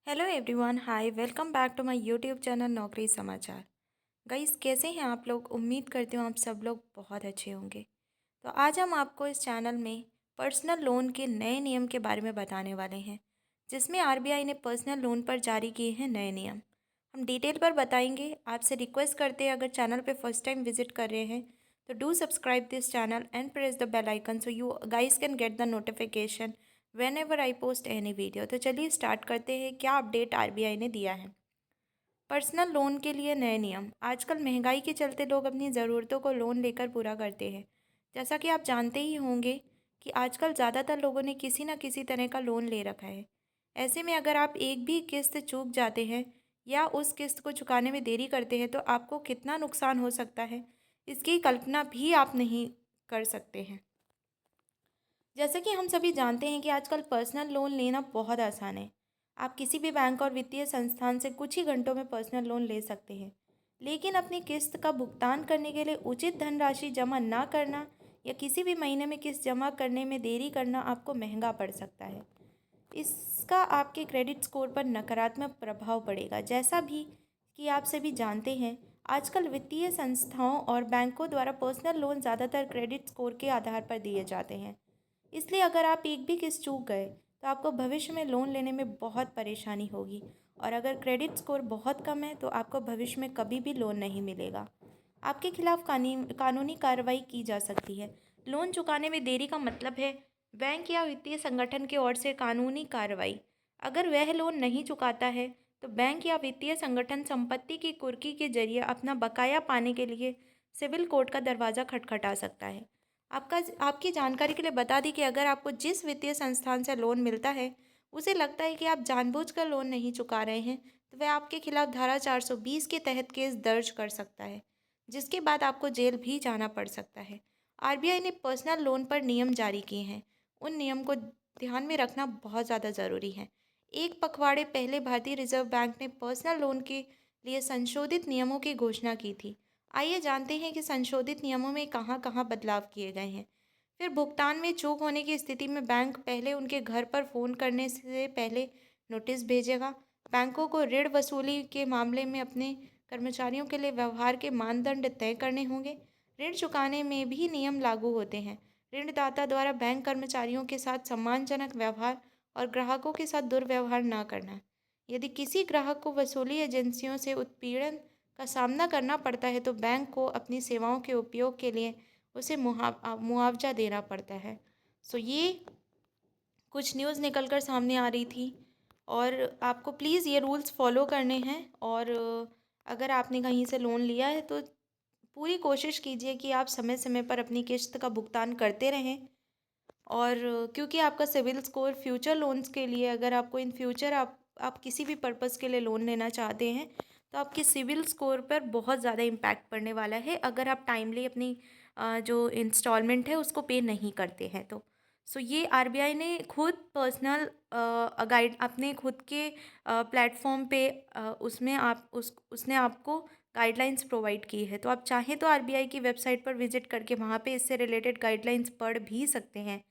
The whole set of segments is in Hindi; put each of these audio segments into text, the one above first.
Hello everyone, hi, welcome back to my YouTube channel नौकरी समाचार। गाइस, कैसे हैं आप लोग? उम्मीद करती हूँ आप सब लोग बहुत अच्छे होंगे। तो आज हम आपको इस चैनल में पर्सनल लोन के नए नियम के बारे में बताने वाले हैं, जिसमें आरबीआई ने पर्सनल लोन पर जारी किए हैं नए नियम। हम डिटेल पर बताएंगे। आपसे रिक्वेस्ट करते हैं, अगर चैनल पे फर्स्ट टाइम विजिट कर रहे हैं तो do subscribe this channel and press the bell icon so you guys can get the notification whenever I post any video. तो चलिए स्टार्ट करते हैं, क्या अपडेट आरबीआई ने दिया है। पर्सनल लोन के लिए नए नियम। आजकल महंगाई के चलते लोग अपनी ज़रूरतों को लोन लेकर पूरा करते हैं। जैसा कि आप जानते ही होंगे कि आजकल ज़्यादातर लोगों ने किसी न किसी तरह का लोन ले रखा है। ऐसे में अगर आप एक भी किस्त चूक जाते हैं या उस किस्त को चुकाने में देरी करते हैं तो आपको कितना नुकसान हो सकता है, इसकी कल्पना भी आप नहीं कर सकते हैं। जैसे कि हम सभी जानते हैं कि आजकल पर्सनल लोन लेना बहुत आसान है। आप किसी भी बैंक और वित्तीय संस्थान से कुछ ही घंटों में पर्सनल लोन ले सकते हैं। लेकिन अपनी किस्त का भुगतान करने के लिए उचित धनराशि जमा ना करना या किसी भी महीने में किस्त जमा करने में देरी करना आपको महंगा पड़ सकता है। इसका आपके क्रेडिट स्कोर पर नकारात्मक प्रभाव पड़ेगा। जैसा भी कि आप सभी जानते हैं, आजकल वित्तीय संस्थाओं और बैंकों द्वारा पर्सनल लोन ज़्यादातर क्रेडिट स्कोर के आधार पर दिए जाते हैं। इसलिए अगर आप एक भी किस्त चूक गए तो आपको भविष्य में लोन लेने में बहुत परेशानी होगी, और अगर क्रेडिट स्कोर बहुत कम है तो आपको भविष्य में कभी भी लोन नहीं मिलेगा। आपके खिलाफ कानूनी कार्रवाई की जा सकती है। लोन चुकाने में देरी का मतलब है बैंक या वित्तीय संगठन की ओर से कानूनी कार्रवाई। अगर वह लोन नहीं चुकाता है तो बैंक या वित्तीय संगठन संपत्ति की कुर्की के जरिए अपना बकाया पाने के लिए सिविल कोर्ट का दरवाज़ा खटखटा सकता है। आपकी जानकारी के लिए बता दी कि अगर आपको जिस वित्तीय संस्थान से लोन मिलता है उसे लगता है कि आप जानबूझकर लोन नहीं चुका रहे हैं, तो वह आपके खिलाफ धारा 420 के तहत केस दर्ज कर सकता है, जिसके बाद आपको जेल भी जाना पड़ सकता है। आरबीआई ने पर्सनल लोन पर नियम जारी किए हैं। उन नियम को ध्यान में रखना बहुत ज़्यादा ज़रूरी है। एक पखवाड़े पहले भारतीय रिजर्व बैंक ने पर्सनल लोन के लिए संशोधित नियमों की घोषणा की थी। आइए जानते हैं कि संशोधित नियमों में कहाँ कहाँ बदलाव किए गए हैं। फिर भुगतान में चूक होने की स्थिति में बैंक पहले उनके घर पर फ़ोन करने से पहले नोटिस भेजेगा। बैंकों को ऋण वसूली के मामले में अपने कर्मचारियों के लिए व्यवहार के मानदंड तय करने होंगे। ऋण चुकाने में भी नियम लागू होते हैं। ऋणदाता द्वारा बैंक कर्मचारियों के साथ सम्मानजनक व्यवहार और ग्राहकों के साथ दुर्व्यवहार न करना। यदि किसी ग्राहक को वसूली एजेंसियों से उत्पीड़न का सामना करना पड़ता है तो बैंक को अपनी सेवाओं के उपयोग के लिए उसे मुआवजा देना पड़ता है। सो ये कुछ न्यूज़ निकल कर सामने आ रही थी, और आपको प्लीज़ ये रूल्स फॉलो करने हैं। और अगर आपने कहीं से लोन लिया है तो पूरी कोशिश कीजिए कि आप समय समय पर अपनी किस्त का भुगतान करते रहें। और क्योंकि आपका सिविल स्कोर फ्यूचर लोन्स के लिए, अगर आपको इन फ्यूचर आप किसी भी पर्पज़ के लिए लोन लेना चाहते हैं तो आपके सिविल स्कोर पर बहुत ज़्यादा इम्पैक्ट पड़ने वाला है अगर आप टाइमली अपनी जो इंस्टॉलमेंट है उसको पे नहीं करते हैं तो। सो ये आरबीआई ने खुद पर्सनल गाइड अपने खुद के प्लेटफॉर्म पे उसमें उसने आपको गाइडलाइंस प्रोवाइड की है। तो आप चाहें तो आरबीआई की वेबसाइट पर विजिट करके वहाँ पे इससे रिलेटेड गाइडलाइंस पढ़ भी सकते हैं।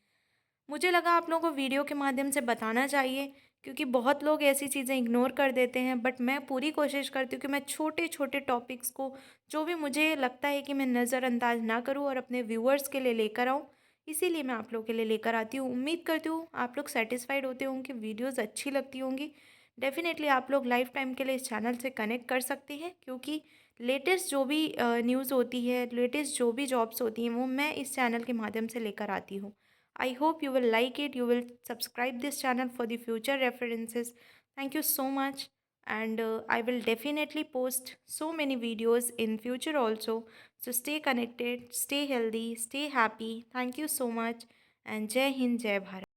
मुझे लगा आप लोगों को वीडियो के माध्यम से बताना चाहिए, क्योंकि बहुत लोग ऐसी चीज़ें इग्नोर कर देते हैं, बट मैं पूरी कोशिश करती हूँ कि मैं छोटे छोटे टॉपिक्स को, जो भी मुझे लगता है कि मैं नज़रअंदाज ना करूँ और अपने व्यूअर्स के लिए लेकर आऊँ, इसीलिए मैं आप लोगों के लिए लेकर आती हूँ। उम्मीद करती हूँ आप लोग सेटिस्फाइड होते होंगे, वीडियोज़ अच्छी लगती होंगी। डेफिनेटली आप लोग लाइफ टाइम के लिए इस चैनल से कनेक्ट कर सकते हैं, क्योंकि लेटेस्ट जो भी न्यूज़ होती है, लेटेस्ट जो भी जॉब्स होती हैं, वो मैं इस चैनल के माध्यम से लेकर आती हूँ। I hope you will like it. You will subscribe this channel for the future references. Thank you so much. And I will definitely post so many videos in future also. So stay connected, stay healthy, stay happy. Thank you so much. And Jai Hind, Jai Bharat.